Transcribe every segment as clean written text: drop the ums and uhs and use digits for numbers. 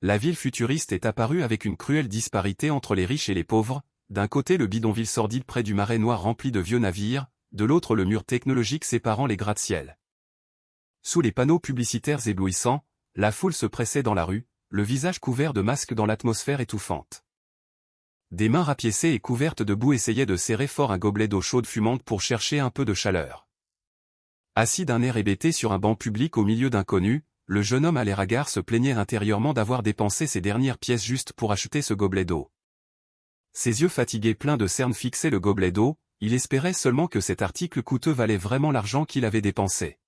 La ville futuriste est apparue avec une cruelle disparité entre les riches et les pauvres, d'un côté le bidonville sordide près du marais noir rempli de vieux navires, de l'autre le mur technologique séparant les gratte-ciel. Sous les panneaux publicitaires éblouissants, la foule se pressait dans la rue, le visage couvert de masques dans l'atmosphère étouffante. Des mains rapiécées et couvertes de boue essayaient de serrer fort un gobelet d'eau chaude fumante pour chercher un peu de chaleur. Assis d'un air hébété sur un banc public au milieu d'inconnus, le jeune homme à l'air hagard se plaignait intérieurement d'avoir dépensé ses dernières pièces juste pour acheter ce gobelet d'eau. Ses yeux fatigués pleins de cernes fixaient le gobelet d'eau, il espérait seulement que cet article coûteux valait vraiment l'argent qu'il avait dépensé.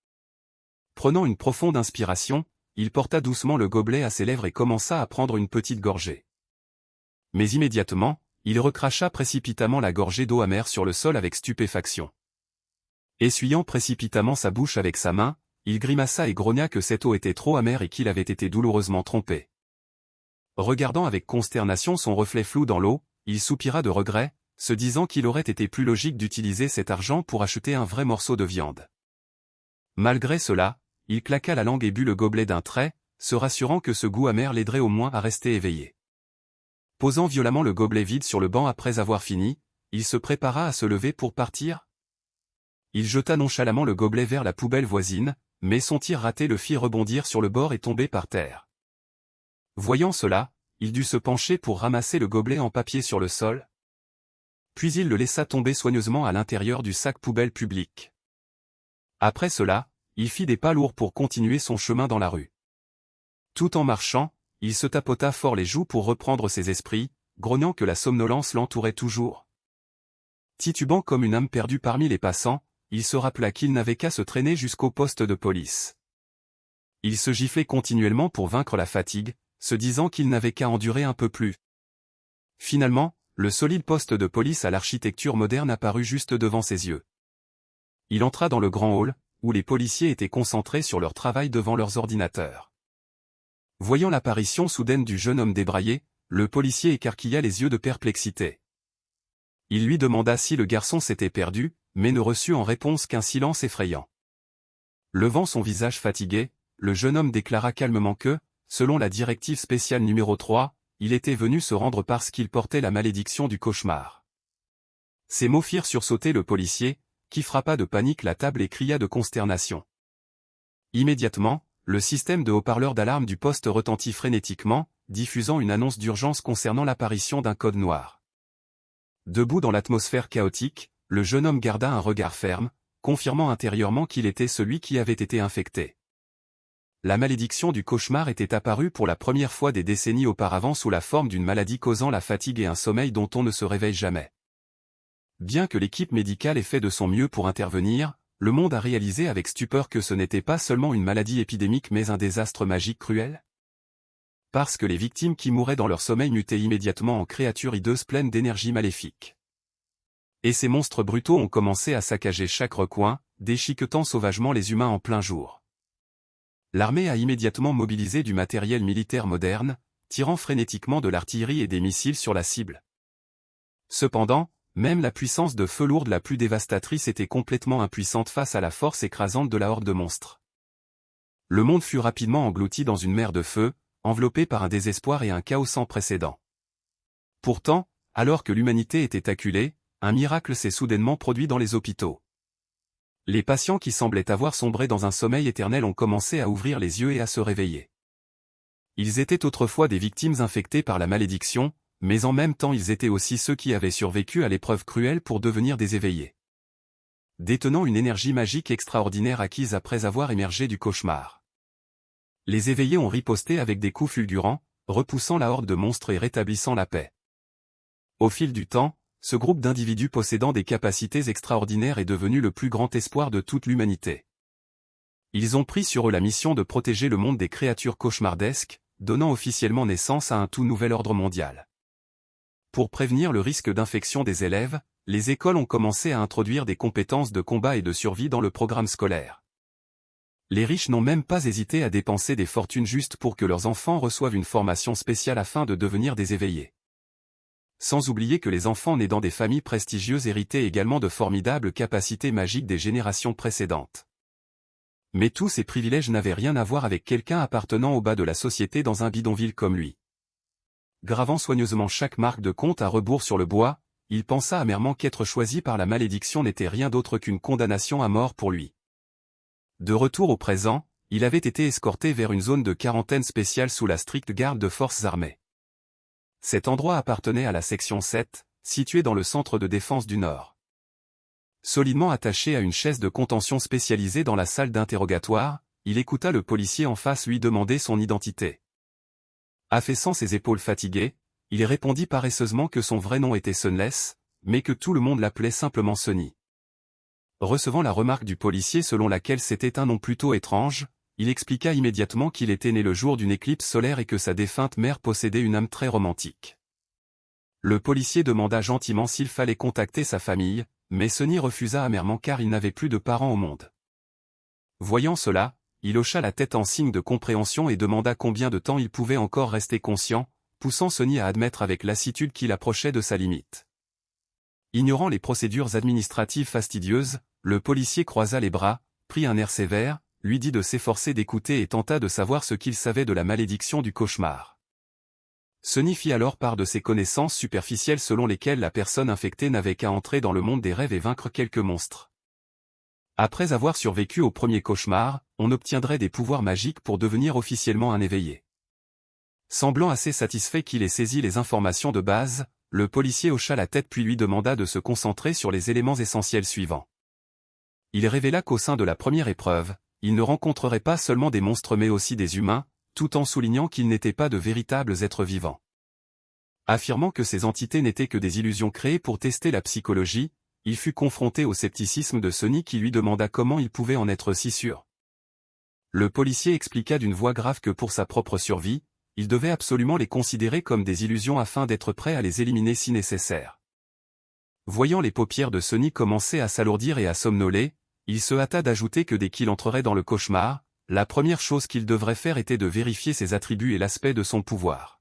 Prenant une profonde inspiration, il porta doucement le gobelet à ses lèvres et commença à prendre une petite gorgée. Mais immédiatement, il recracha précipitamment la gorgée d'eau amère sur le sol avec stupéfaction. Essuyant précipitamment sa bouche avec sa main, il grimaça et grogna que cette eau était trop amère et qu'il avait été douloureusement trompé. Regardant avec consternation son reflet flou dans l'eau, il soupira de regret, se disant qu'il aurait été plus logique d'utiliser cet argent pour acheter un vrai morceau de viande. Malgré cela, il claqua la langue et but le gobelet d'un trait, se rassurant que ce goût amer l'aiderait au moins à rester éveillé. Posant violemment le gobelet vide sur le banc après avoir fini, il se prépara à se lever pour partir. Il jeta nonchalamment le gobelet vers la poubelle voisine, mais son tir raté le fit rebondir sur le bord et tomber par terre. Voyant cela, il dut se pencher pour ramasser le gobelet en papier sur le sol. Puis il le laissa tomber soigneusement à l'intérieur du sac poubelle public. Après cela, il fit des pas lourds pour continuer son chemin dans la rue. Tout en marchant, il se tapota fort les joues pour reprendre ses esprits, grognant que la somnolence l'entourait toujours. Titubant comme une âme perdue parmi les passants, il se rappela qu'il n'avait qu'à se traîner jusqu'au poste de police. Il se giflait continuellement pour vaincre la fatigue, se disant qu'il n'avait qu'à endurer un peu plus. Finalement, le solide poste de police à l'architecture moderne apparut juste devant ses yeux. Il entra dans le grand hall, où les policiers étaient concentrés sur leur travail devant leurs ordinateurs. Voyant l'apparition soudaine du jeune homme débraillé, le policier écarquilla les yeux de perplexité. Il lui demanda si le garçon s'était perdu, mais ne reçut en réponse qu'un silence effrayant. Levant son visage fatigué, le jeune homme déclara calmement que, selon la directive spéciale numéro 3, il était venu se rendre parce qu'il portait la malédiction du cauchemar. Ces mots firent sursauter le policier, qui frappa de panique la table et cria de consternation. Immédiatement, le système de haut-parleurs d'alarme du poste retentit frénétiquement, diffusant une annonce d'urgence concernant l'apparition d'un code noir. Debout dans l'atmosphère chaotique, le jeune homme garda un regard ferme, confirmant intérieurement qu'il était celui qui avait été infecté. La malédiction du cauchemar était apparue pour la première fois des décennies auparavant sous la forme d'une maladie causant la fatigue et un sommeil dont on ne se réveille jamais. Bien que l'équipe médicale ait fait de son mieux pour intervenir, le monde a réalisé avec stupeur que ce n'était pas seulement une maladie épidémique mais un désastre magique cruel. Parce que les victimes qui mouraient dans leur sommeil mutaient immédiatement en créatures hideuses pleines d'énergie maléfique. Et ces monstres brutaux ont commencé à saccager chaque recoin, déchiquetant sauvagement les humains en plein jour. L'armée a immédiatement mobilisé du matériel militaire moderne, tirant frénétiquement de l'artillerie et des missiles sur la cible. Cependant, même la puissance de feu lourde la plus dévastatrice était complètement impuissante face à la force écrasante de la horde de monstres. Le monde fut rapidement englouti dans une mer de feu, enveloppé par un désespoir et un chaos sans précédent. Pourtant, alors que l'humanité était acculée, un miracle s'est soudainement produit dans les hôpitaux. Les patients qui semblaient avoir sombré dans un sommeil éternel ont commencé à ouvrir les yeux et à se réveiller. Ils étaient autrefois des victimes infectées par la malédiction, mais en même temps ils étaient aussi ceux qui avaient survécu à l'épreuve cruelle pour devenir des éveillés. Détenant une énergie magique extraordinaire acquise après avoir émergé du cauchemar. Les éveillés ont riposté avec des coups fulgurants, repoussant la horde de monstres et rétablissant la paix. Au fil du temps, ce groupe d'individus possédant des capacités extraordinaires est devenu le plus grand espoir de toute l'humanité. Ils ont pris sur eux la mission de protéger le monde des créatures cauchemardesques, donnant officiellement naissance à un tout nouvel ordre mondial. Pour prévenir le risque d'infection des élèves, les écoles ont commencé à introduire des compétences de combat et de survie dans le programme scolaire. Les riches n'ont même pas hésité à dépenser des fortunes juste pour que leurs enfants reçoivent une formation spéciale afin de devenir des éveillés. Sans oublier que les enfants nés dans des familles prestigieuses héritaient également de formidables capacités magiques des générations précédentes. Mais tous ces privilèges n'avaient rien à voir avec quelqu'un appartenant au bas de la société dans un bidonville comme lui. Gravant soigneusement chaque marque de compte à rebours sur le bois, il pensa amèrement qu'être choisi par la malédiction n'était rien d'autre qu'une condamnation à mort pour lui. De retour au présent, il avait été escorté vers une zone de quarantaine spéciale sous la stricte garde de forces armées. Cet endroit appartenait à la section 7, située dans le centre de défense du Nord. Solidement attaché à une chaise de contention spécialisée dans la salle d'interrogatoire, il écouta le policier en face lui demander son identité. Affaissant ses épaules fatiguées, il répondit paresseusement que son vrai nom était Sunless, mais que tout le monde l'appelait simplement Sonny. Recevant la remarque du policier selon laquelle c'était un nom plutôt étrange, il expliqua immédiatement qu'il était né le jour d'une éclipse solaire et que sa défunte mère possédait une âme très romantique. Le policier demanda gentiment s'il fallait contacter sa famille, mais Sonny refusa amèrement car il n'avait plus de parents au monde. Voyant cela, il hocha la tête en signe de compréhension et demanda combien de temps il pouvait encore rester conscient, poussant Sonny à admettre avec lassitude qu'il approchait de sa limite. Ignorant les procédures administratives fastidieuses, le policier croisa les bras, prit un air sévère, lui dit de s'efforcer d'écouter et tenta de savoir ce qu'il savait de la malédiction du cauchemar. Sonny fit alors part de ses connaissances superficielles selon lesquelles la personne infectée n'avait qu'à entrer dans le monde des rêves et vaincre quelques monstres. Après avoir survécu au premier cauchemar, on obtiendrait des pouvoirs magiques pour devenir officiellement un éveillé. Semblant assez satisfait qu'il ait saisi les informations de base, le policier hocha la tête puis lui demanda de se concentrer sur les éléments essentiels suivants. Il révéla qu'au sein de la première épreuve, il ne rencontrerait pas seulement des monstres mais aussi des humains, tout en soulignant qu'ils n'étaient pas de véritables êtres vivants. Affirmant que ces entités n'étaient que des illusions créées pour tester la psychologie, il fut confronté au scepticisme de Sonny qui lui demanda comment il pouvait en être si sûr. Le policier expliqua d'une voix grave que pour sa propre survie, il devait absolument les considérer comme des illusions afin d'être prêt à les éliminer si nécessaire. Voyant les paupières de Sonny commencer à s'alourdir et à somnoler, il se hâta d'ajouter que dès qu'il entrerait dans le cauchemar, la première chose qu'il devrait faire était de vérifier ses attributs et l'aspect de son pouvoir.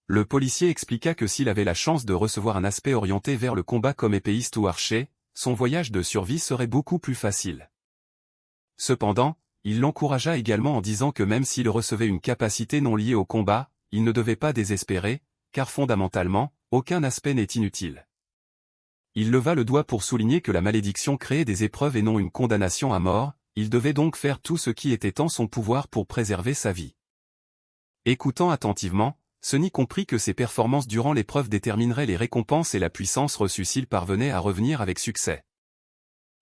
Le policier expliqua que s'il avait la chance de recevoir un aspect orienté vers le combat comme épéiste ou archer, son voyage de survie serait beaucoup plus facile. Cependant, il l'encouragea également en disant que même s'il recevait une capacité non liée au combat, il ne devait pas désespérer, car fondamentalement, aucun aspect n'est inutile. Il leva le doigt pour souligner que la malédiction créait des épreuves et non une condamnation à mort, il devait donc faire tout ce qui était en son pouvoir pour préserver sa vie. Écoutant attentivement, Sonny comprit que ses performances durant l'épreuve détermineraient les récompenses et la puissance reçue s'il parvenait à revenir avec succès.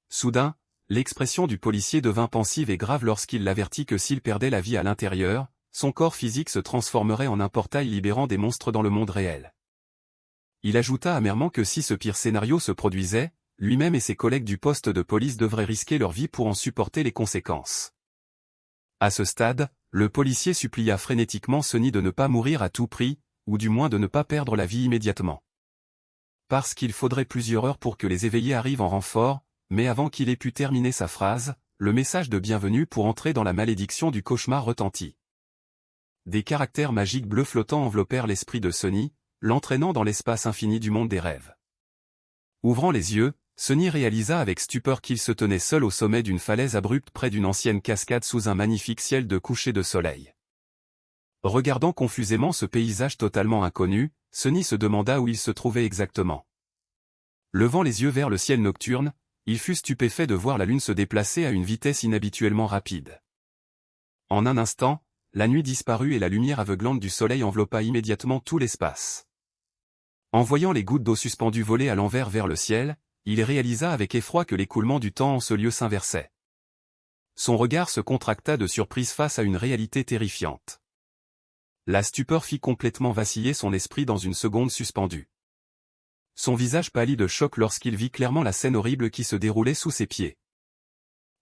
Soudain, l'expression du policier devint pensive et grave lorsqu'il l'avertit que s'il perdait la vie à l'intérieur, son corps physique se transformerait en un portail libérant des monstres dans le monde réel. Il ajouta amèrement que si ce pire scénario se produisait, lui-même et ses collègues du poste de police devraient risquer leur vie pour en supporter les conséquences. À ce stade, le policier supplia frénétiquement Sonny de ne pas mourir à tout prix, ou du moins de ne pas perdre la vie immédiatement. Parce qu'il faudrait plusieurs heures pour que les éveillés arrivent en renfort, mais avant qu'il ait pu terminer sa phrase, le message de bienvenue pour entrer dans la malédiction du cauchemar retentit. Des caractères magiques bleus flottants enveloppèrent l'esprit de Sonny, l'entraînant dans l'espace infini du monde des rêves. Ouvrant les yeux, Sonny réalisa avec stupeur qu'il se tenait seul au sommet d'une falaise abrupte près d'une ancienne cascade sous un magnifique ciel de coucher de soleil. Regardant confusément ce paysage totalement inconnu, Sonny se demanda où il se trouvait exactement. Levant les yeux vers le ciel nocturne, il fut stupéfait de voir la lune se déplacer à une vitesse inhabituellement rapide. En un instant, la nuit disparut et la lumière aveuglante du soleil enveloppa immédiatement tout l'espace. En voyant les gouttes d'eau suspendues voler à l'envers vers le ciel, il réalisa avec effroi que l'écoulement du temps en ce lieu s'inversait. Son regard se contracta de surprise face à une réalité terrifiante. La stupeur fit complètement vaciller son esprit dans une seconde suspendue. Son visage pâlit de choc lorsqu'il vit clairement la scène horrible qui se déroulait sous ses pieds.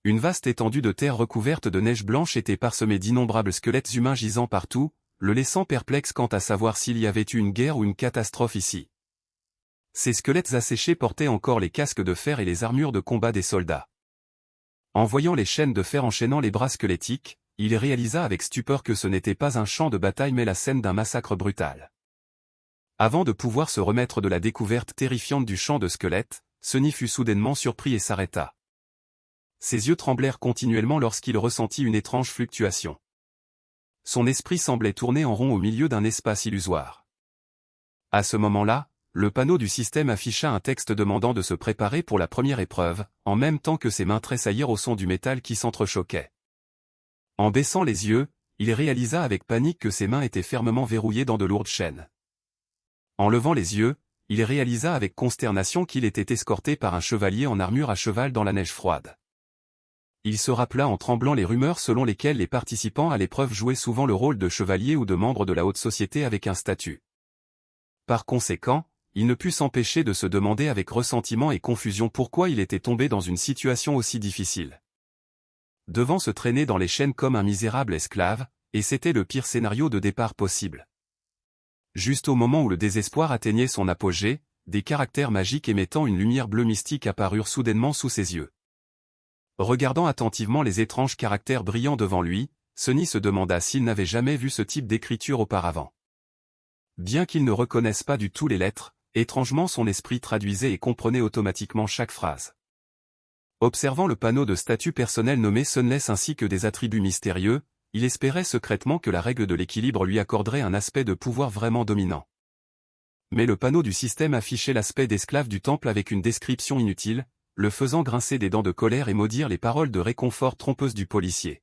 Une vaste étendue de terre recouverte de neige blanche était parsemée d'innombrables squelettes humains gisant partout, le laissant perplexe quant à savoir s'il y avait eu une guerre ou une catastrophe ici. Ces squelettes asséchés portaient encore les casques de fer et les armures de combat des soldats. En voyant les chaînes de fer enchaînant les bras squelettiques, il réalisa avec stupeur que ce n'était pas un champ de bataille mais la scène d'un massacre brutal. Avant de pouvoir se remettre de la découverte terrifiante du champ de squelettes, Sonny fut soudainement surpris et s'arrêta. ses yeux tremblèrent continuellement lorsqu'il ressentit une étrange fluctuation. Son esprit semblait tourner en rond au milieu d'un espace illusoire. À ce moment-là, le panneau du système afficha un texte demandant de se préparer pour la première épreuve, en même temps que ses mains tressaillirent au son du métal qui s'entrechoquait. En baissant les yeux, il réalisa avec panique que ses mains étaient fermement verrouillées dans de lourdes chaînes. En levant les yeux, il réalisa avec consternation qu'il était escorté par un chevalier en armure à cheval dans la neige froide. Il se rappela en tremblant les rumeurs selon lesquelles les participants à l'épreuve jouaient souvent le rôle de chevalier ou de membre de la haute société avec un statut. Par conséquent, il ne put s'empêcher de se demander avec ressentiment et confusion pourquoi il était tombé dans une situation aussi difficile. Devant se traîner dans les chaînes comme un misérable esclave, et c'était le pire scénario de départ possible. Juste au moment où le désespoir atteignait son apogée, des caractères magiques émettant une lumière bleue mystique apparurent soudainement sous ses yeux. Regardant attentivement les étranges caractères brillants devant lui, Sonny se demanda s'il n'avait jamais vu ce type d'écriture auparavant. Bien qu'il ne reconnaisse pas du tout les lettres, étrangement son esprit traduisait et comprenait automatiquement chaque phrase. Observant le panneau de statut personnel nommé Sunless ainsi que des attributs mystérieux, il espérait secrètement que la règle de l'équilibre lui accorderait un aspect de pouvoir vraiment dominant. Mais le panneau du système affichait l'aspect d'esclave du temple avec une description inutile, le faisant grincer des dents de colère et maudire les paroles de réconfort trompeuses du policier.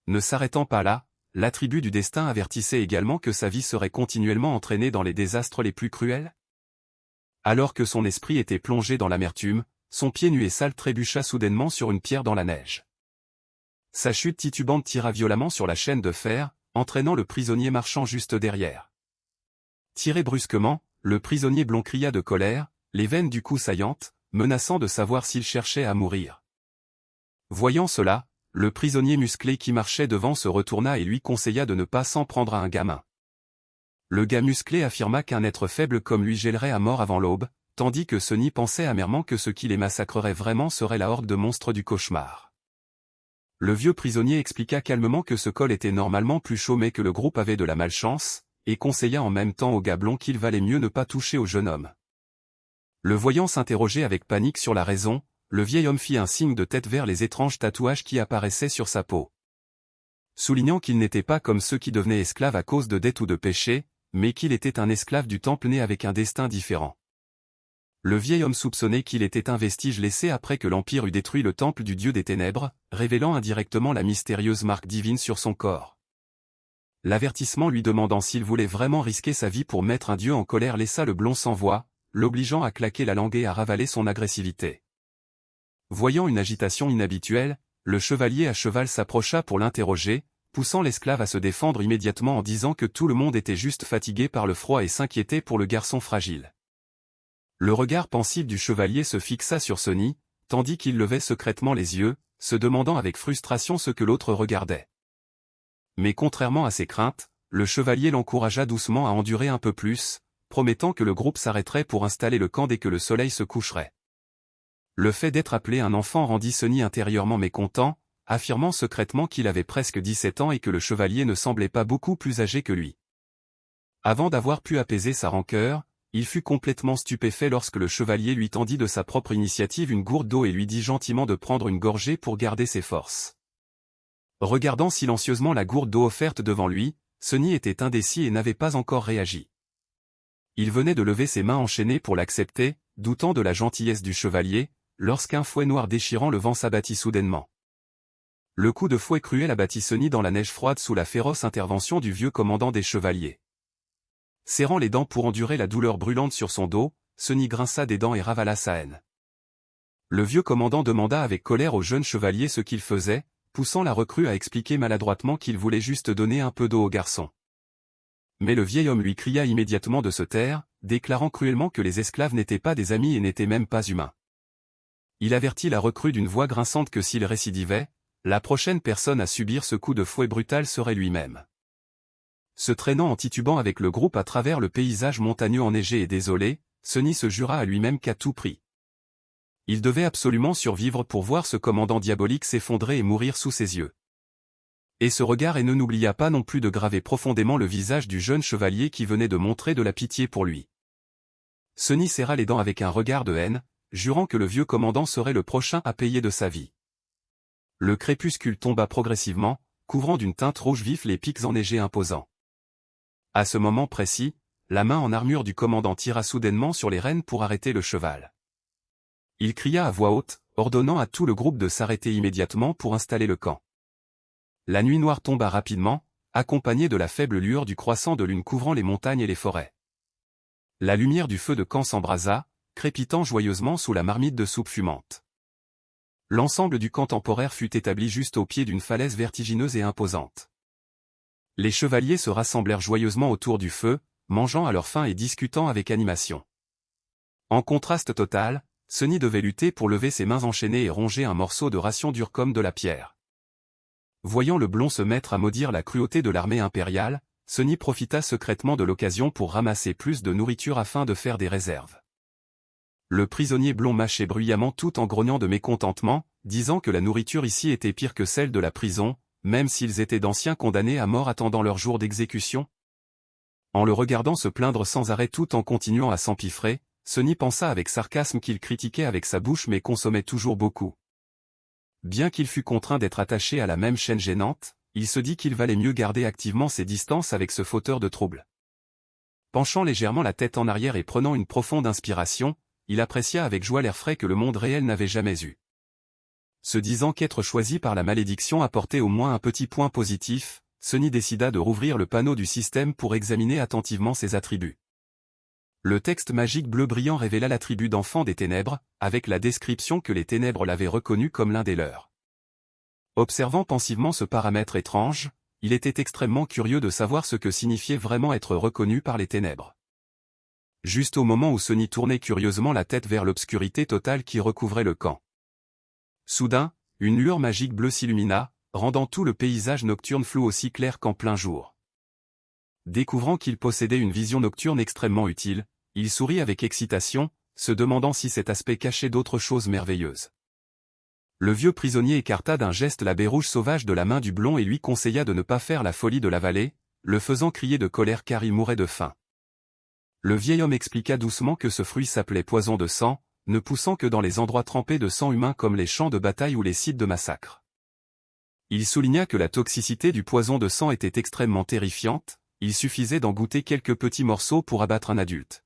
Ne s'arrêtant pas là, l'attribut du destin avertissait également que sa vie serait continuellement entraînée dans les désastres les plus cruels. Alors que son esprit était plongé dans l'amertume, son pied nu et sale trébucha soudainement sur une pierre dans la neige. Sa chute titubante tira violemment sur la chaîne de fer, entraînant le prisonnier marchant juste derrière. Tiré brusquement, le prisonnier blond cria de colère, les veines du cou saillantes, menaçant de savoir s'il cherchait à mourir. Voyant cela, le prisonnier musclé qui marchait devant se retourna et lui conseilla de ne pas s'en prendre à un gamin. Le gars musclé affirma qu'un être faible comme lui gèlerait à mort avant l'aube, tandis que Sonny pensait amèrement que ce qui les massacrerait vraiment serait la horde de monstres du cauchemar. Le vieux prisonnier expliqua calmement que ce col était normalement plus chaud mais que le groupe avait de la malchance, et conseilla en même temps au gars blond qu'il valait mieux ne pas toucher au jeune homme. Le voyant s'interroger avec panique sur la raison, le vieil homme fit un signe de tête vers les étranges tatouages qui apparaissaient sur sa peau. Soulignant qu'il n'était pas comme ceux qui devenaient esclaves à cause de dette ou de péché, mais qu'il était un esclave du temple né avec un destin différent. Le vieil homme soupçonnait qu'il était un vestige laissé après que l'Empire eut détruit le temple du dieu des ténèbres, révélant indirectement la mystérieuse marque divine sur son corps. L'avertissement lui demandant s'il voulait vraiment risquer sa vie pour mettre un dieu en colère laissa le blond sans voix, l'obligeant à claquer la langue et à ravaler son agressivité. Voyant une agitation inhabituelle, le chevalier à cheval s'approcha pour l'interroger, poussant l'esclave à se défendre immédiatement en disant que tout le monde était juste fatigué par le froid et s'inquiétait pour le garçon fragile. Le regard pensif du chevalier se fixa sur Sonny, tandis qu'il levait secrètement les yeux, se demandant avec frustration ce que l'autre regardait. Mais contrairement à ses craintes, le chevalier l'encouragea doucement à endurer un peu plus, promettant que le groupe s'arrêterait pour installer le camp dès que le soleil se coucherait. Le fait d'être appelé un enfant rendit Sonny intérieurement mécontent, affirmant secrètement qu'il avait presque 17 ans et que le chevalier ne semblait pas beaucoup plus âgé que lui. Avant d'avoir pu apaiser sa rancœur, il fut complètement stupéfait lorsque le chevalier lui tendit de sa propre initiative une gourde d'eau et lui dit gentiment de prendre une gorgée pour garder ses forces. Regardant silencieusement la gourde d'eau offerte devant lui, Sonny était indécis et n'avait pas encore réagi. Il venait de lever ses mains enchaînées pour l'accepter, doutant de la gentillesse du chevalier, lorsqu'un fouet noir déchirant le vent s'abattit soudainement. Le coup de fouet cruel abattit Sonny dans la neige froide sous la féroce intervention du vieux commandant des chevaliers. Serrant les dents pour endurer la douleur brûlante sur son dos, Sonny grinça des dents et ravala sa haine. Le vieux commandant demanda avec colère au jeune chevalier ce qu'il faisait, poussant la recrue à expliquer maladroitement qu'il voulait juste donner un peu d'eau au garçon. Mais le vieil homme lui cria immédiatement de se taire, déclarant cruellement que les esclaves n'étaient pas des amis et n'étaient même pas humains. Il avertit la recrue d'une voix grinçante que s'il récidivait, la prochaine personne à subir ce coup de fouet brutal serait lui-même. Se traînant en titubant avec le groupe à travers le paysage montagneux enneigé et désolé, Sonny se jura à lui-même qu'à tout prix. Il devait absolument survivre pour voir ce commandant diabolique s'effondrer et mourir sous ses yeux. Et ce regard haineux n'oublia pas non plus de graver profondément le visage du jeune chevalier qui venait de montrer de la pitié pour lui. Sonny serra les dents avec un regard de haine, jurant que le vieux commandant serait le prochain à payer de sa vie. Le crépuscule tomba progressivement, couvrant d'une teinte rouge vif les pics enneigés imposants. À ce moment précis, la main en armure du commandant tira soudainement sur les rênes pour arrêter le cheval. Il cria à voix haute, ordonnant à tout le groupe de s'arrêter immédiatement pour installer le camp. La nuit noire tomba rapidement, accompagnée de la faible lueur du croissant de lune couvrant les montagnes et les forêts. La lumière du feu de camp s'embrasa, crépitant joyeusement sous la marmite de soupe fumante. L'ensemble du camp temporaire fut établi juste au pied d'une falaise vertigineuse et imposante. Les chevaliers se rassemblèrent joyeusement autour du feu, mangeant à leur faim et discutant avec animation. En contraste total, Sonny devait lutter pour lever ses mains enchaînées et ronger un morceau de ration dur comme de la pierre. Voyant le blond se mettre à maudire la cruauté de l'armée impériale, Sonny profita secrètement de l'occasion pour ramasser plus de nourriture afin de faire des réserves. Le prisonnier blond mâchait bruyamment tout en grognant de mécontentement, disant que la nourriture ici était pire que celle de la prison, même s'ils étaient d'anciens condamnés à mort attendant leur jour d'exécution. En le regardant se plaindre sans arrêt tout en continuant à s'empiffrer, Sonny pensa avec sarcasme qu'il critiquait avec sa bouche mais consommait toujours beaucoup. Bien qu'il fût contraint d'être attaché à la même chaîne gênante, il se dit qu'il valait mieux garder activement ses distances avec ce fauteur de troubles. Penchant légèrement la tête en arrière et prenant une profonde inspiration, il apprécia avec joie l'air frais que le monde réel n'avait jamais eu. Se disant qu'être choisi par la malédiction apportait au moins un petit point positif, Sonny décida de rouvrir le panneau du système pour examiner attentivement ses attributs. Le texte magique bleu brillant révéla l'attribut d'enfant des ténèbres, avec la description que les ténèbres l'avaient reconnu comme l'un des leurs. Observant pensivement ce paramètre étrange, il était extrêmement curieux de savoir ce que signifiait vraiment être reconnu par les ténèbres. Juste au moment où Sonny tournait curieusement la tête vers l'obscurité totale qui recouvrait le camp. Soudain, une lueur magique bleue s'illumina, rendant tout le paysage nocturne flou aussi clair qu'en plein jour. Découvrant qu'il possédait une vision nocturne extrêmement utile, il sourit avec excitation, se demandant si cet aspect cachait d'autres choses merveilleuses. Le vieux prisonnier écarta d'un geste la baie rouge sauvage de la main du blond et lui conseilla de ne pas faire la folie de la vallée, le faisant crier de colère car il mourait de faim. Le vieil homme expliqua doucement que ce fruit s'appelait poison de sang, ne poussant que dans les endroits trempés de sang humain comme les champs de bataille ou les sites de massacre. Il souligna que la toxicité du poison de sang était extrêmement terrifiante, il suffisait d'en goûter quelques petits morceaux pour abattre un adulte.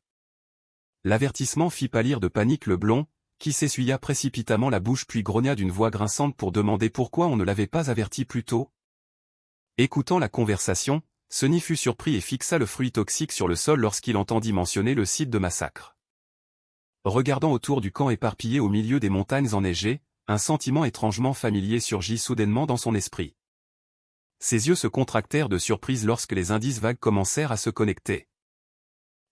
L'avertissement fit pâlir de panique le blond, qui s'essuya précipitamment la bouche puis grogna d'une voix grinçante pour demander pourquoi on ne l'avait pas averti plus tôt. Écoutant la conversation, Sonny fut surpris et fixa le fruit toxique sur le sol lorsqu'il entendit mentionner le site de massacre. Regardant autour du camp éparpillé au milieu des montagnes enneigées, un sentiment étrangement familier surgit soudainement dans son esprit. Ses yeux se contractèrent de surprise lorsque les indices vagues commencèrent à se connecter.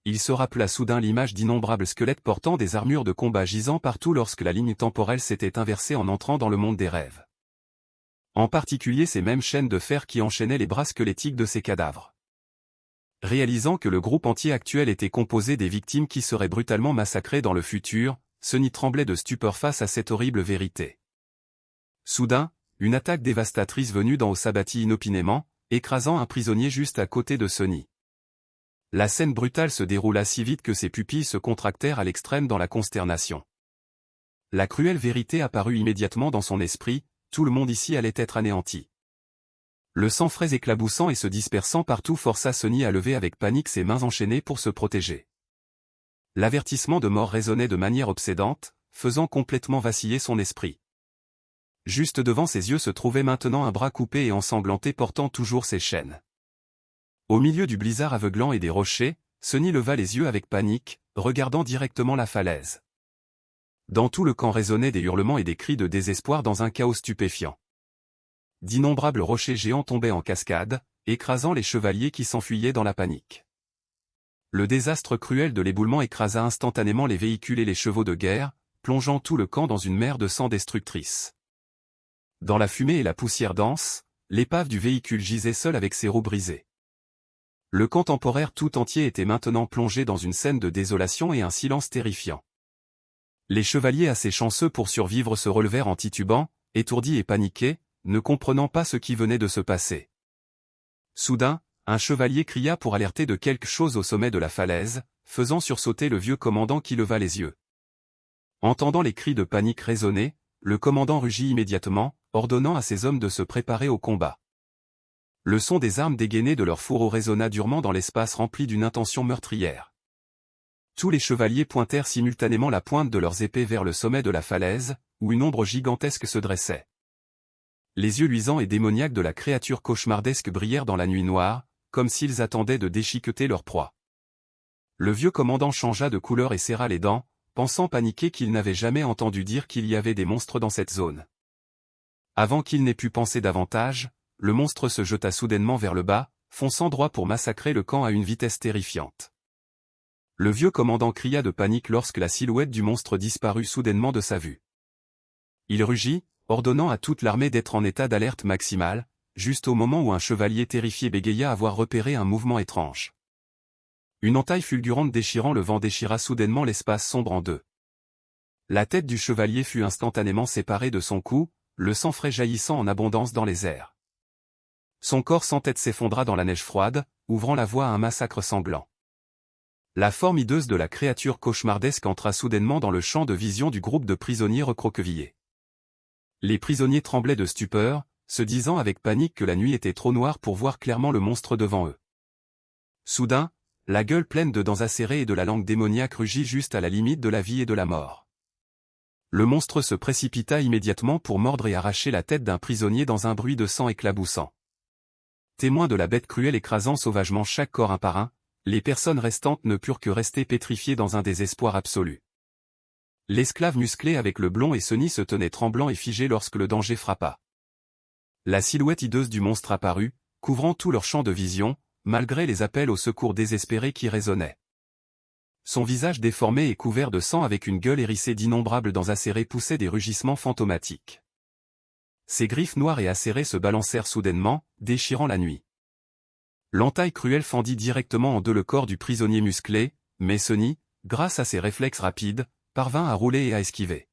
Il se rappela soudain l'image d'innombrables squelettes portant des armures de combat gisant partout lorsque la ligne temporelle s'était inversée en entrant dans le monde des rêves. En particulier ces mêmes chaînes de fer qui enchaînaient les bras squelettiques de ces cadavres. Réalisant que le groupe entier actuel était composé des victimes qui seraient brutalement massacrées dans le futur, Sonny tremblait de stupeur face à cette horrible vérité. Soudain, une attaque dévastatrice venue d'en haut s'abattit inopinément, écrasant un prisonnier juste à côté de Sonny. La scène brutale se déroula si vite que ses pupilles se contractèrent à l'extrême dans la consternation. La cruelle vérité apparut immédiatement dans son esprit, tout le monde ici allait être anéanti. Le sang frais éclaboussant et se dispersant partout força Sonny à lever avec panique ses mains enchaînées pour se protéger. L'avertissement de mort résonnait de manière obsédante, faisant complètement vaciller son esprit. Juste devant ses yeux se trouvait maintenant un bras coupé et ensanglanté portant toujours ses chaînes. Au milieu du blizzard aveuglant et des rochers, Sonny leva les yeux avec panique, regardant directement la falaise. Dans tout le camp résonnaient des hurlements et des cris de désespoir dans un chaos stupéfiant. D'innombrables rochers géants tombaient en cascade, écrasant les chevaliers qui s'enfuyaient dans la panique. Le désastre cruel de l'éboulement écrasa instantanément les véhicules et les chevaux de guerre, plongeant tout le camp dans une mer de sang destructrice. Dans la fumée et la poussière dense, l'épave du véhicule gisait seule avec ses roues brisées. Le camp temporaire tout entier était maintenant plongé dans une scène de désolation et un silence terrifiant. Les chevaliers assez chanceux pour survivre se relevèrent en titubant, étourdis et paniqués, ne comprenant pas ce qui venait de se passer. Soudain, un chevalier cria pour alerter de quelque chose au sommet de la falaise, faisant sursauter le vieux commandant qui leva les yeux. Entendant les cris de panique résonner, le commandant rugit immédiatement, ordonnant à ses hommes de se préparer au combat. Le son des armes dégainées de leurs fourreaux résonna durement dans l'espace rempli d'une intention meurtrière. Tous les chevaliers pointèrent simultanément la pointe de leurs épées vers le sommet de la falaise, où une ombre gigantesque se dressait. Les yeux luisants et démoniaques de la créature cauchemardesque brillèrent dans la nuit noire, comme s'ils attendaient de déchiqueter leur proie. Le vieux commandant changea de couleur et serra les dents, pensant paniquer qu'il n'avait jamais entendu dire qu'il y avait des monstres dans cette zone. Avant qu'il n'ait pu penser davantage, le monstre se jeta soudainement vers le bas, fonçant droit pour massacrer le camp à une vitesse terrifiante. Le vieux commandant cria de panique lorsque la silhouette du monstre disparut soudainement de sa vue. Il rugit, ordonnant à toute l'armée d'être en état d'alerte maximale, juste au moment où un chevalier terrifié bégaya avoir repéré un mouvement étrange. Une entaille fulgurante déchirant le vent déchira soudainement l'espace sombre en deux. La tête du chevalier fut instantanément séparée de son cou, le sang frais jaillissant en abondance dans les airs. Son corps sans tête s'effondra dans la neige froide, ouvrant la voie à un massacre sanglant. La forme hideuse de la créature cauchemardesque entra soudainement dans le champ de vision du groupe de prisonniers recroquevillés. Les prisonniers tremblaient de stupeur, se disant avec panique que la nuit était trop noire pour voir clairement le monstre devant eux. Soudain, la gueule pleine de dents acérées et de la langue démoniaque rugit juste à la limite de la vie et de la mort. Le monstre se précipita immédiatement pour mordre et arracher la tête d'un prisonnier dans un bruit de sang éclaboussant. Témoins de la bête cruelle écrasant sauvagement chaque corps un par un, les personnes restantes ne purent que rester pétrifiées dans un désespoir absolu. L'esclave musclé avec le blond et Sonny se tenait tremblant et figé lorsque le danger frappa. La silhouette hideuse du monstre apparut, couvrant tout leur champ de vision, malgré les appels au secours désespérés qui résonnaient. Son visage déformé et couvert de sang avec une gueule hérissée d'innombrables dents acérées poussait des rugissements fantomatiques. Ses griffes noires et acérées se balancèrent soudainement, déchirant la nuit. L'entaille cruelle fendit directement en deux le corps du prisonnier musclé, mais Sonny, grâce à ses réflexes rapides, parvint à rouler et à esquiver.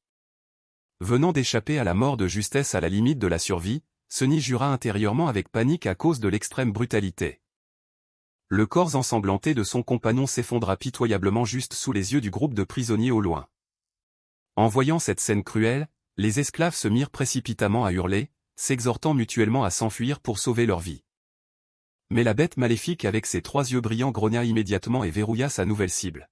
Venant d'échapper à la mort de justesse à la limite de la survie, Sonny jura intérieurement avec panique à cause de l'extrême brutalité. Le corps ensanglanté de son compagnon s'effondra pitoyablement juste sous les yeux du groupe de prisonniers au loin. En voyant cette scène cruelle, les esclaves se mirent précipitamment à hurler, s'exhortant mutuellement à s'enfuir pour sauver leur vie. Mais la bête maléfique avec ses trois yeux brillants grogna immédiatement et verrouilla sa nouvelle cible.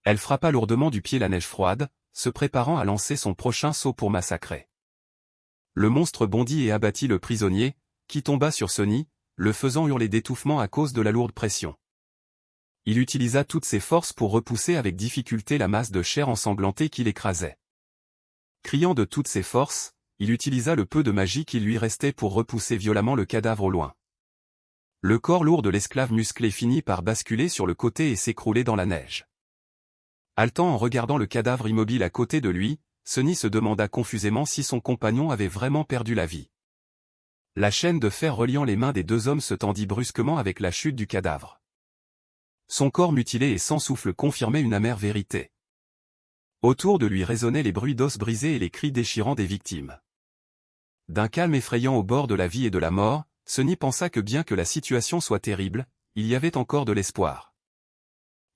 Elle frappa lourdement du pied la neige froide, se préparant à lancer son prochain saut pour massacrer. Le monstre bondit et abattit le prisonnier, qui tomba sur Sonny, le faisant hurler d'étouffement à cause de la lourde pression. Il utilisa toutes ses forces pour repousser avec difficulté la masse de chair ensanglantée qui l'écrasait. Criant de toutes ses forces, il utilisa le peu de magie qui lui restait pour repousser violemment le cadavre au loin. Le corps lourd de l'esclave musclé finit par basculer sur le côté et s'écrouler dans la neige. Haletant en regardant le cadavre immobile à côté de lui, Sonny se demanda confusément si son compagnon avait vraiment perdu la vie. La chaîne de fer reliant les mains des deux hommes se tendit brusquement avec la chute du cadavre. Son corps mutilé et sans souffle confirmait une amère vérité. Autour de lui résonnaient les bruits d'os brisés et les cris déchirants des victimes. D'un calme effrayant au bord de la vie et de la mort, Sonny pensa que bien que la situation soit terrible, il y avait encore de l'espoir.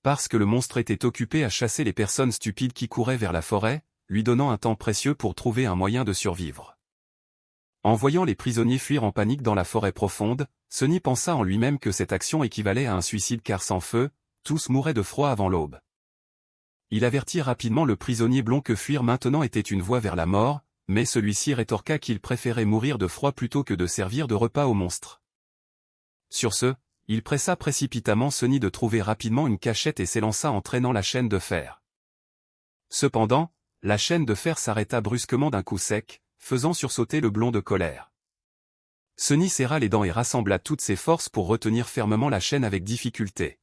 Parce que le monstre était occupé à chasser les personnes stupides qui couraient vers la forêt, lui donnant un temps précieux pour trouver un moyen de survivre. En voyant les prisonniers fuir en panique dans la forêt profonde, Sonny pensa en lui-même que cette action équivalait à un suicide car sans feu, tous mouraient de froid avant l'aube. Il avertit rapidement le prisonnier blond que fuir maintenant était une voie vers la mort, mais celui-ci rétorqua qu'il préférait mourir de froid plutôt que de servir de repas au monstre. Sur ce, il pressa précipitamment Sonny de trouver rapidement une cachette et s'élança en traînant la chaîne de fer. Cependant, la chaîne de fer s'arrêta brusquement d'un coup sec, faisant sursauter le blond de colère. Sonny serra les dents et rassembla toutes ses forces pour retenir fermement la chaîne avec difficulté.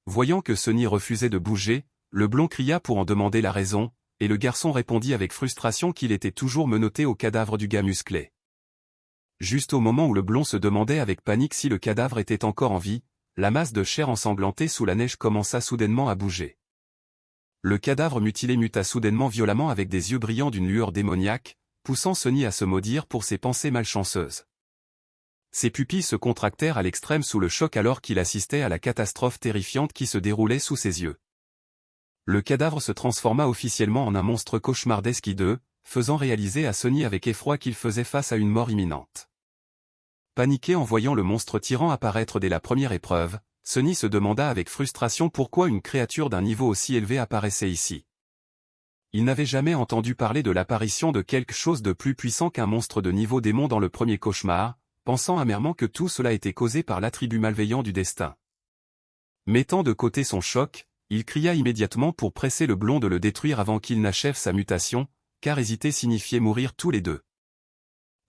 Voyant que Sonny refusait de bouger, le blond cria pour en demander la raison, et le garçon répondit avec frustration qu'il était toujours menotté au cadavre du gars musclé. Juste au moment où le blond se demandait avec panique si le cadavre était encore en vie, la masse de chair ensanglantée sous la neige commença soudainement à bouger. Le cadavre mutilé muta soudainement violemment avec des yeux brillants d'une lueur démoniaque, poussant Sonny à se maudire pour ses pensées malchanceuses. Ses pupilles se contractèrent à l'extrême sous le choc alors qu'il assistait à la catastrophe terrifiante qui se déroulait sous ses yeux. Le cadavre se transforma officiellement en un monstre cauchemardesque hideux, faisant réaliser à Sonny avec effroi qu'il faisait face à une mort imminente. Paniqué en voyant le monstre tyran apparaître dès la première épreuve, Sonny se demanda avec frustration pourquoi une créature d'un niveau aussi élevé apparaissait ici. Il n'avait jamais entendu parler de l'apparition de quelque chose de plus puissant qu'un monstre de niveau démon dans le premier cauchemar, pensant amèrement que tout cela était causé par l'attribut malveillant du destin. Mettant de côté son choc, il cria immédiatement pour presser le blond de le détruire avant qu'il n'achève sa mutation, car hésiter signifiait mourir tous les deux.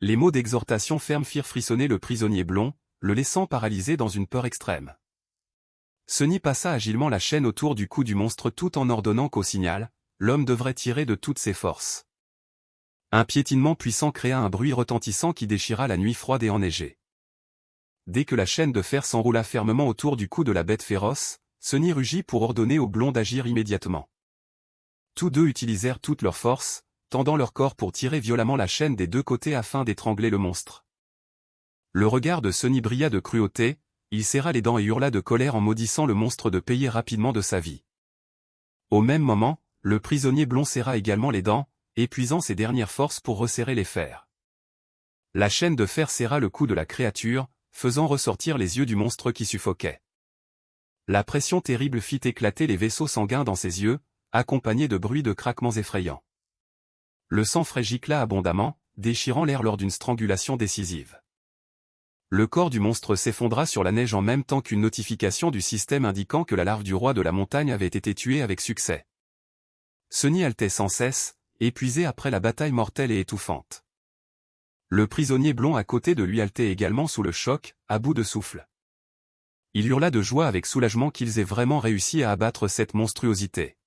Les mots d'exhortation ferme firent frissonner le prisonnier blond, le laissant paralysé dans une peur extrême. Sonny passa agilement la chaîne autour du cou du monstre tout en ordonnant qu'au signal, l'homme devrait tirer de toutes ses forces. Un piétinement puissant créa un bruit retentissant qui déchira la nuit froide et enneigée. Dès que la chaîne de fer s'enroula fermement autour du cou de la bête féroce, Sonny rugit pour ordonner au blond d'agir immédiatement. Tous deux utilisèrent toute leur force, tendant leur corps pour tirer violemment la chaîne des deux côtés afin d'étrangler le monstre. Le regard de Sonny brilla de cruauté, il serra les dents et hurla de colère en maudissant le monstre de payer rapidement de sa vie. Au même moment, le prisonnier blond serra également les dents, épuisant ses dernières forces pour resserrer les fers. La chaîne de fer serra le cou de la créature, faisant ressortir les yeux du monstre qui suffoquait. La pression terrible fit éclater les vaisseaux sanguins dans ses yeux, accompagnés de bruits de craquements effrayants. Le sang frais gicla abondamment, déchirant l'air lors d'une strangulation décisive. Le corps du monstre s'effondra sur la neige en même temps qu'une notification du système indiquant que la larve du roi de la montagne avait été tuée avec succès. Sonny haletait sans cesse, épuisé après la bataille mortelle et étouffante. Le prisonnier blond à côté de lui haletait également sous le choc, à bout de souffle. Il hurla de joie avec soulagement qu'ils aient vraiment réussi à abattre cette monstruosité.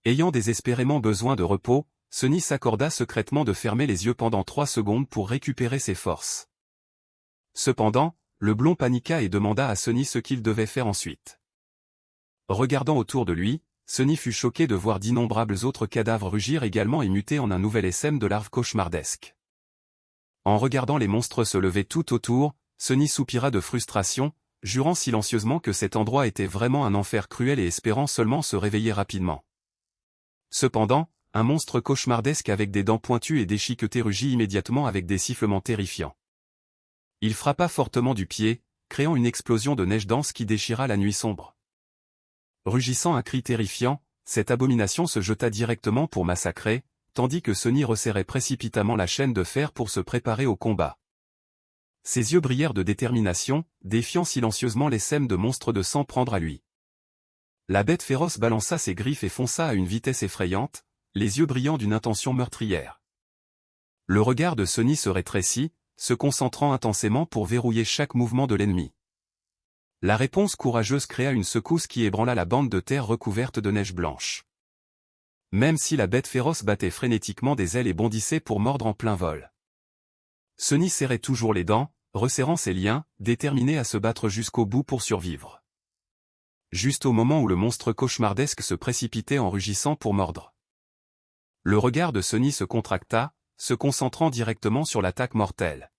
Ayant désespérément besoin de repos, Sonny s'accorda secrètement de fermer les yeux pendant 3 secondes pour récupérer ses forces. Cependant, le blond paniqua et demanda à Sonny ce qu'il devait faire ensuite. Regardant autour de lui, Sonny fut choqué de voir d'innombrables autres cadavres rugir également et muter en un nouvel essaim de larves cauchemardesques. En regardant les monstres se lever tout autour, Sonny soupira de frustration, jurant silencieusement que cet endroit était vraiment un enfer cruel et espérant seulement se réveiller rapidement. Cependant, un monstre cauchemardesque avec des dents pointues et déchiquetées rugit immédiatement avec des sifflements terrifiants. Il frappa fortement du pied, créant une explosion de neige dense qui déchira la nuit sombre. Rugissant un cri terrifiant, cette abomination se jeta directement pour massacrer, tandis que Sonny resserrait précipitamment la chaîne de fer pour se préparer au combat. Ses yeux brillèrent de détermination, défiant silencieusement les sèmes de monstres de sang prendre à lui. La bête féroce balança ses griffes et fonça à une vitesse effrayante, les yeux brillants d'une intention meurtrière. Le regard de Sonny se rétrécit, se concentrant intensément pour verrouiller chaque mouvement de l'ennemi. La réponse courageuse créa une secousse qui ébranla la bande de terre recouverte de neige blanche. Même si la bête féroce battait frénétiquement des ailes et bondissait pour mordre en plein vol. Sonny serrait toujours les dents, resserrant ses liens, déterminé à se battre jusqu'au bout pour survivre. Juste au moment où le monstre cauchemardesque se précipitait en rugissant pour mordre. Le regard de Sonny se contracta, se concentrant directement sur l'attaque mortelle.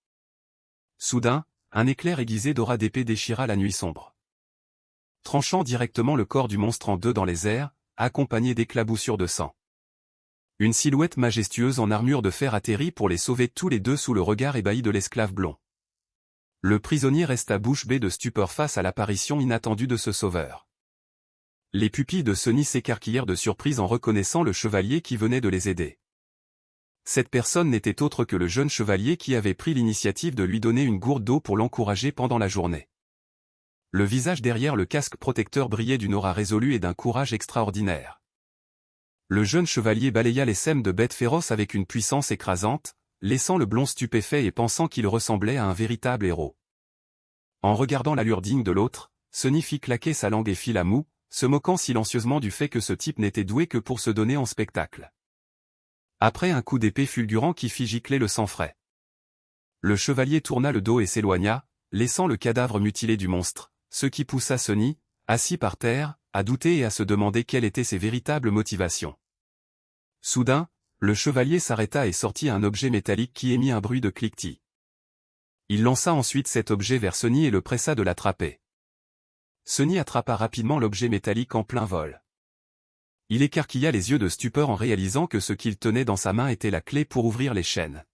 Soudain, un éclair aiguisé d'aura d'épée déchira la nuit sombre. Tranchant directement le corps du monstre en deux dans les airs, accompagné d'éclaboussures de sang. Une silhouette majestueuse en armure de fer atterrit pour les sauver tous les deux sous le regard ébahi de l'esclave blond. Le prisonnier resta bouche bée de stupeur face à l'apparition inattendue de ce sauveur. Les pupilles de Sonny s'écarquillèrent de surprise en reconnaissant le chevalier qui venait de les aider. Cette personne n'était autre que le jeune chevalier qui avait pris l'initiative de lui donner une gourde d'eau pour l'encourager pendant la journée. Le visage derrière le casque protecteur brillait d'une aura résolue et d'un courage extraordinaire. Le jeune chevalier balaya les sèmes de bêtes féroces avec une puissance écrasante, laissant le blond stupéfait et pensant qu'il ressemblait à un véritable héros. En regardant l'allure digne de l'autre, Sonny fit claquer sa langue et fit la moue, se moquant silencieusement du fait que ce type n'était doué que pour se donner en spectacle. Après un coup d'épée fulgurant qui fit gicler le sang frais. Le chevalier tourna le dos et s'éloigna, laissant le cadavre mutilé du monstre, ce qui poussa Sonny, assis par terre, à douter et à se demander quelles étaient ses véritables motivations. Soudain, le chevalier s'arrêta et sortit un objet métallique qui émit un bruit de cliquetis. Il lança ensuite cet objet vers Sonny et le pressa de l'attraper. Sonny attrapa rapidement l'objet métallique en plein vol. Il écarquilla les yeux de stupeur en réalisant que ce qu'il tenait dans sa main était la clé pour ouvrir les chaînes.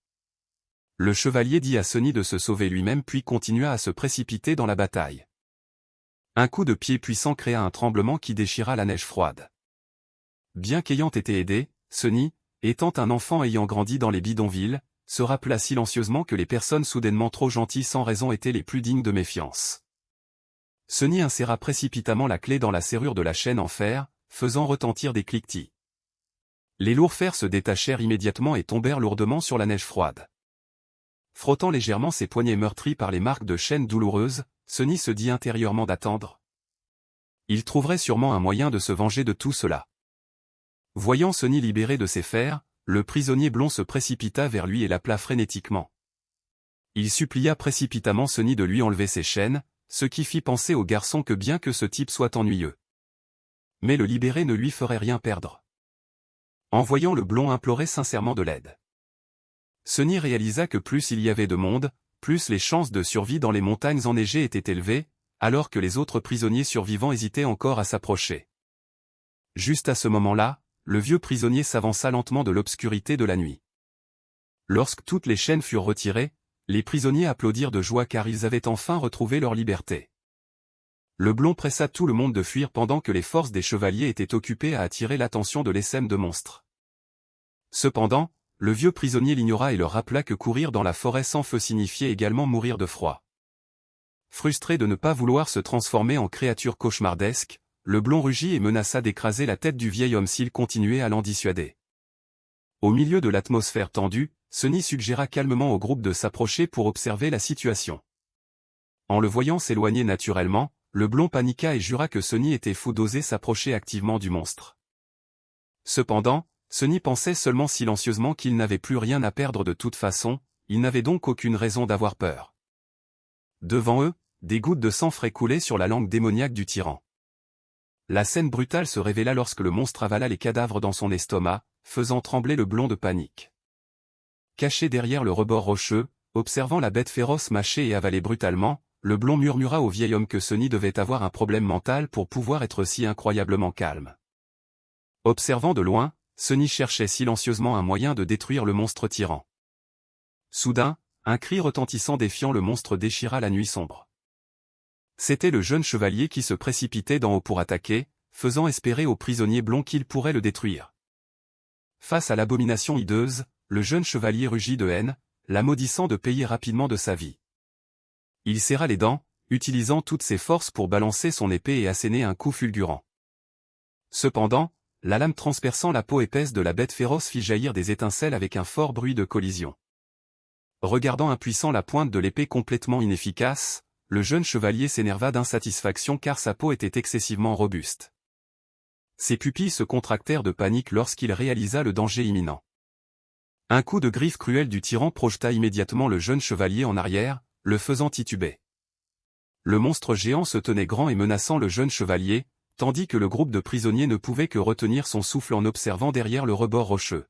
Le chevalier dit à Sonny de se sauver lui-même puis continua à se précipiter dans la bataille. Un coup de pied puissant créa un tremblement qui déchira la neige froide. Bien qu'ayant été aidé, Sonny, étant un enfant ayant grandi dans les bidonvilles, se rappela silencieusement que les personnes soudainement trop gentilles sans raison étaient les plus dignes de méfiance. Sonny inséra précipitamment la clé dans la serrure de la chaîne en fer, faisant retentir des cliquetis. Les lourds fers se détachèrent immédiatement et tombèrent lourdement sur la neige froide. Frottant légèrement ses poignets meurtris par les marques de chaînes douloureuses, Sonny se dit intérieurement d'attendre. Il trouverait sûrement un moyen de se venger de tout cela. Voyant Sonny libéré de ses fers, le prisonnier blond se précipita vers lui et l'appela frénétiquement. Il supplia précipitamment Sonny de lui enlever ses chaînes, ce qui fit penser au garçon que bien que ce type soit ennuyeux. Mais le libérer ne lui ferait rien perdre. En voyant le blond implorer sincèrement de l'aide, Sonny réalisa que plus il y avait de monde, plus les chances de survie dans les montagnes enneigées étaient élevées, alors que les autres prisonniers survivants hésitaient encore à s'approcher. Juste à ce moment-là, le vieux prisonnier s'avança lentement de l'obscurité de la nuit. Lorsque toutes les chaînes furent retirées, les prisonniers applaudirent de joie car ils avaient enfin retrouvé leur liberté. Le blond pressa tout le monde de fuir pendant que les forces des chevaliers étaient occupées à attirer l'attention de l'essaim de monstres. Cependant, le vieux prisonnier l'ignora et leur rappela que courir dans la forêt sans feu signifiait également mourir de froid. Frustré de ne pas vouloir se transformer en créature cauchemardesque, le blond rugit et menaça d'écraser la tête du vieil homme s'il continuait à l'en dissuader. Au milieu de l'atmosphère tendue, Sonny suggéra calmement au groupe de s'approcher pour observer la situation. En le voyant s'éloigner naturellement, le blond paniqua et jura que Sonny était fou d'oser s'approcher activement du monstre. Cependant, Sonny pensait seulement silencieusement qu'il n'avait plus rien à perdre de toute façon, il n'avait donc aucune raison d'avoir peur. Devant eux, des gouttes de sang frais coulaient sur la langue démoniaque du tyran. La scène brutale se révéla lorsque le monstre avala les cadavres dans son estomac, faisant trembler le blond de panique. Caché derrière le rebord rocheux, observant la bête féroce mâcher et avaler brutalement, le blond murmura au vieil homme que Sonny devait avoir un problème mental pour pouvoir être si incroyablement calme. Observant de loin, Sonny cherchait silencieusement un moyen de détruire le monstre tyran. Soudain, un cri retentissant défiant le monstre déchira la nuit sombre. C'était le jeune chevalier qui se précipitait d'en haut pour attaquer, faisant espérer au prisonnier blond qu'il pourrait le détruire. Face à l'abomination hideuse, le jeune chevalier rugit de haine, la maudissant de payer rapidement de sa vie. Il serra les dents, utilisant toutes ses forces pour balancer son épée et asséner un coup fulgurant. Cependant, la lame transperçant la peau épaisse de la bête féroce fit jaillir des étincelles avec un fort bruit de collision. Regardant impuissant la pointe de l'épée complètement inefficace, le jeune chevalier s'énerva d'insatisfaction car sa peau était excessivement robuste. Ses pupilles se contractèrent de panique lorsqu'il réalisa le danger imminent. Un coup de griffe cruel du tyran projeta immédiatement le jeune chevalier en arrière, le faisant tituber. Le monstre géant se tenait grand et menaçant le jeune chevalier, tandis que le groupe de prisonniers ne pouvait que retenir son souffle en observant derrière le rebord rocheux.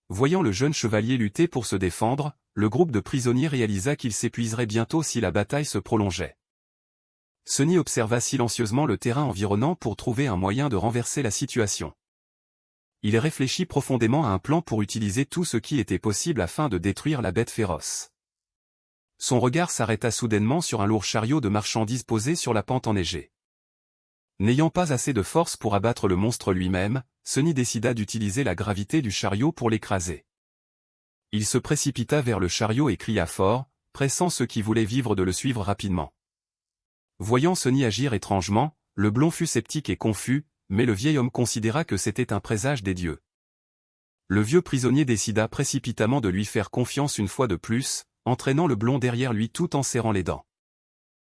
Voyant le jeune chevalier lutter pour se défendre, le groupe de prisonniers réalisa qu'il s'épuiserait bientôt si la bataille se prolongeait. Sonny observa silencieusement le terrain environnant pour trouver un moyen de renverser la situation. Il réfléchit profondément à un plan pour utiliser tout ce qui était possible afin de détruire la bête féroce. Son regard s'arrêta soudainement sur un lourd chariot de marchandises posé sur la pente enneigée. N'ayant pas assez de force pour abattre le monstre lui-même, Sonny décida d'utiliser la gravité du chariot pour l'écraser. Il se précipita vers le chariot et cria fort, pressant ceux qui voulaient vivre de le suivre rapidement. Voyant Sonny agir étrangement, le blond fut sceptique et confus, mais le vieil homme considéra que c'était un présage des dieux. Le vieux prisonnier décida précipitamment de lui faire confiance une fois de plus, entraînant le blond derrière lui tout en serrant les dents.